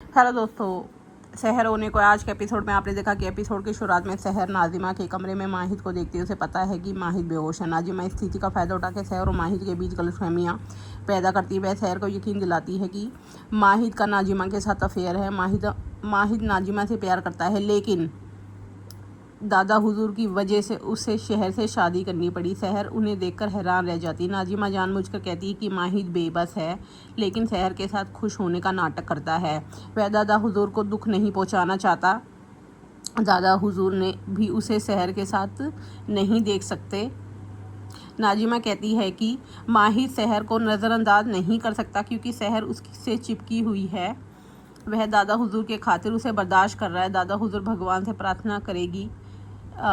Hello दोस्तों, सहर होने को आज के एपिसोड में आपने देखा कि एपिसोड की शुरुआत में सहर नाजिमा के कमरे में माहिद को देखती है। उसे पता है कि माहिद बेहोश है। नाजिमा इस स्थिति का फ़ायदा उठा के सहर और माहिद के बीच गलतफहमियां पैदा करती है। वह सहर को यकीन दिलाती है कि माहिद का नाजिमा के साथ अफेयर है। माहिद नाजिमा से प्यार करता है, लेकिन दादा हुजूर की वजह से उसे शहर से शादी करनी पड़ी। सहर उन्हें देखकर हैरान रह जाती। नाजिमा जानबूझकर कहती है कि माहिद बेबस है, लेकिन सहर के साथ खुश होने का नाटक करता है। वह दादा हुजूर को दुख नहीं पहुंचाना चाहता। दादा हुजूर ने भी उसे सहर के साथ नहीं देख सकते। नाजिमा कहती है कि माहिद सहर को नज़रअंदाज नहीं कर सकता क्योंकि सहर उससे चिपकी हुई है। वह दादा हुजूर के खातिर उसे बर्दाश्त कर रहा है। दादा हुजूर भगवान से प्रार्थना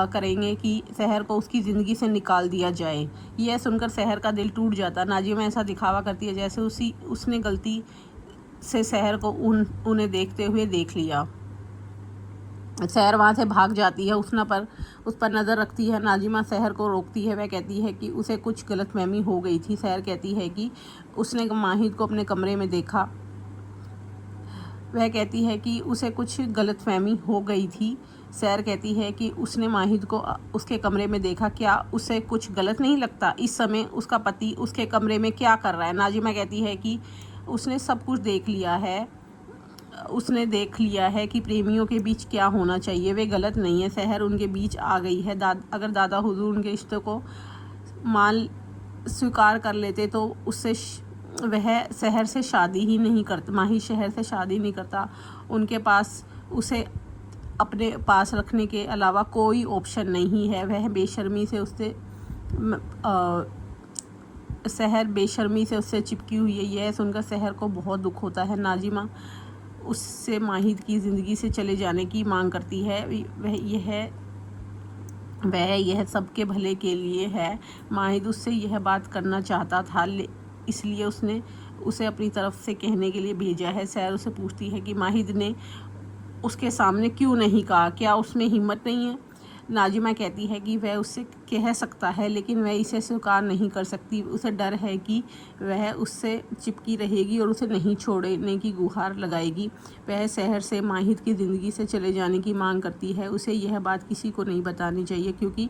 करेंगे कि सहर को उसकी ज़िंदगी से निकाल दिया जाए। यह सुनकर सहर का दिल टूट जाता। नाजिमा ऐसा दिखावा करती है जैसे उसने गलती से सहर को उन्हें देखते हुए देख लिया। सहर वहाँ से भाग जाती है। उस पर नज़र रखती है। नाजिमा सहर को रोकती है। वह कहती है कि उसे कुछ गलतफहमी हो गई थी। सहर कहती है कि उसने माहिद को अपने कमरे में देखा। वह कहती है कि उसे कुछ गलतफहमी हो गई थी। सहर कहती है कि उसने माहिद को उसके कमरे में देखा। क्या उसे कुछ गलत नहीं लगता इस समय उसका पति उसके कमरे में क्या कर रहा है? नाजिमा कहती है कि उसने सब कुछ देख लिया है। उसने देख लिया है कि प्रेमियों के बीच क्या होना चाहिए। वे गलत नहीं है। सहर उनके बीच आ गई है। अगर दादा हुजूर उनके रिश्ते को स्वीकार कर लेते तो वह शहर से शादी ही नहीं करता। माहिद शहर से शादी नहीं करता। उनके पास उसे अपने पास रखने के अलावा कोई ऑप्शन नहीं है। वह सहर बेशर्मी से उससे चिपकी हुई है। यह सुनकर सहर को बहुत दुख होता है। नाजिमा उससे माहिद की ज़िंदगी से चले जाने की मांग करती है। वह यह सबके भले के लिए है। माहिद उससे यह बात करना चाहता था, इसलिए उसने उसे अपनी तरफ से कहने के लिए भेजा है। सहर उसे पूछती है कि माहिद ने उसके सामने क्यों नहीं कहा, क्या उसमें हिम्मत नहीं है? नाजिमा कहती है कि वह उससे कह सकता है, लेकिन वह इसे स्वीकार नहीं कर सकती। उसे डर है कि वह उससे चिपकी रहेगी और उसे नहीं छोड़ने की गुहार लगाएगी। वह सहर से माहिद की ज़िंदगी से चले जाने की मांग करती है। उसे यह बात किसी को नहीं बतानी चाहिए क्योंकि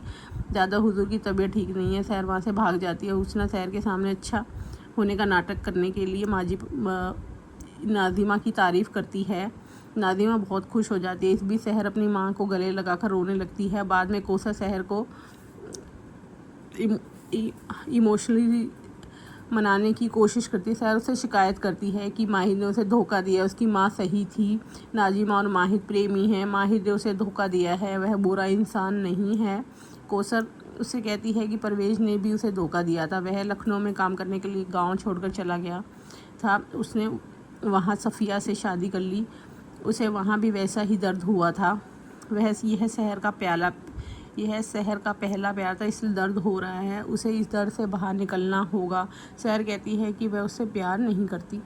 दादा हुजूर की तबीयत ठीक नहीं है। सहर वहाँ से भाग जाती है। हुस्ना सहर के सामने अच्छा होने का नाटक करने के लिए नाजिमा की तारीफ़ करती है। नाजिमा बहुत खुश हो जाती है। इस बीच सहर अपनी माँ को गले लगाकर रोने लगती है। बाद में कोसर सहर को इमोशनली मनाने की कोशिश करती है। सहर उससे शिकायत करती है कि माहिद ने उसे धोखा दिया। उसकी माँ सही थी। नाजिमा और माहिद प्रेमी हैं। माहिद ने उसे धोखा दिया है। वह बुरा इंसान नहीं है। कोसर उससे कहती है कि परवेज़ ने भी उसे धोखा दिया था। वह लखनऊ में काम करने के लिए गाँव छोड़कर चला गया था। उसने वहाँ सफ़िया से शादी कर ली। उसे वहाँ भी वैसा ही दर्द हुआ था। यह शहर का पहला प्यार था, इसलिए दर्द हो रहा है। उसे इस दर्द से बाहर निकलना होगा। सहर कहती है कि वह उससे प्यार नहीं करती।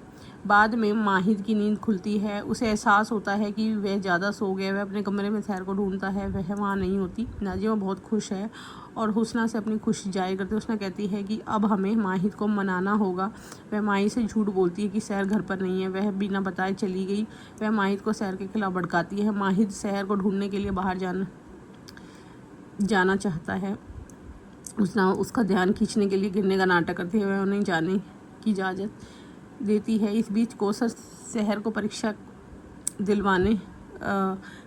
बाद में माहिद की नींद खुलती है। उसे एहसास होता है कि वह ज़्यादा सो गया। वह अपने कमरे में सहर को ढूंढता है। वह वहाँ नहीं होती। नाजिमा बहुत खुश है और हुस्ना से अपनी खुशी जाहिर करती है। हुस्ना कहती है कि अब हमें माहिद को मनाना होगा। वह माहिद से झूठ बोलती है कि सहर घर पर नहीं है। वह बिना बताए चली गई। वह माहिद को सहर के खिलाफ भड़काती है। माहिद सहर को ढूंढने के लिए बाहर जाना चाहता है। उसका ध्यान खींचने के लिए गिरने का नाटक करती है। वह उन्हें जाने की इजाज़त देती है। इस बीच कोसर सहर को परीक्षा दिलवाने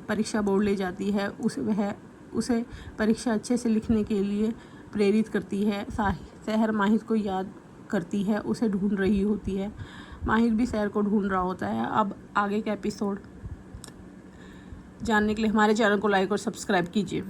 परीक्षा बोर्ड ले जाती है। उसे परीक्षा अच्छे से लिखने के लिए प्रेरित करती है। सहर माहिद को याद करती है, उसे ढूंढ रही होती है। माहिद भी सहर को ढूंढ रहा होता है। अब आगे का एपिसोड जानने के लिए हमारे चैनल को लाइक और सब्सक्राइब कीजिए।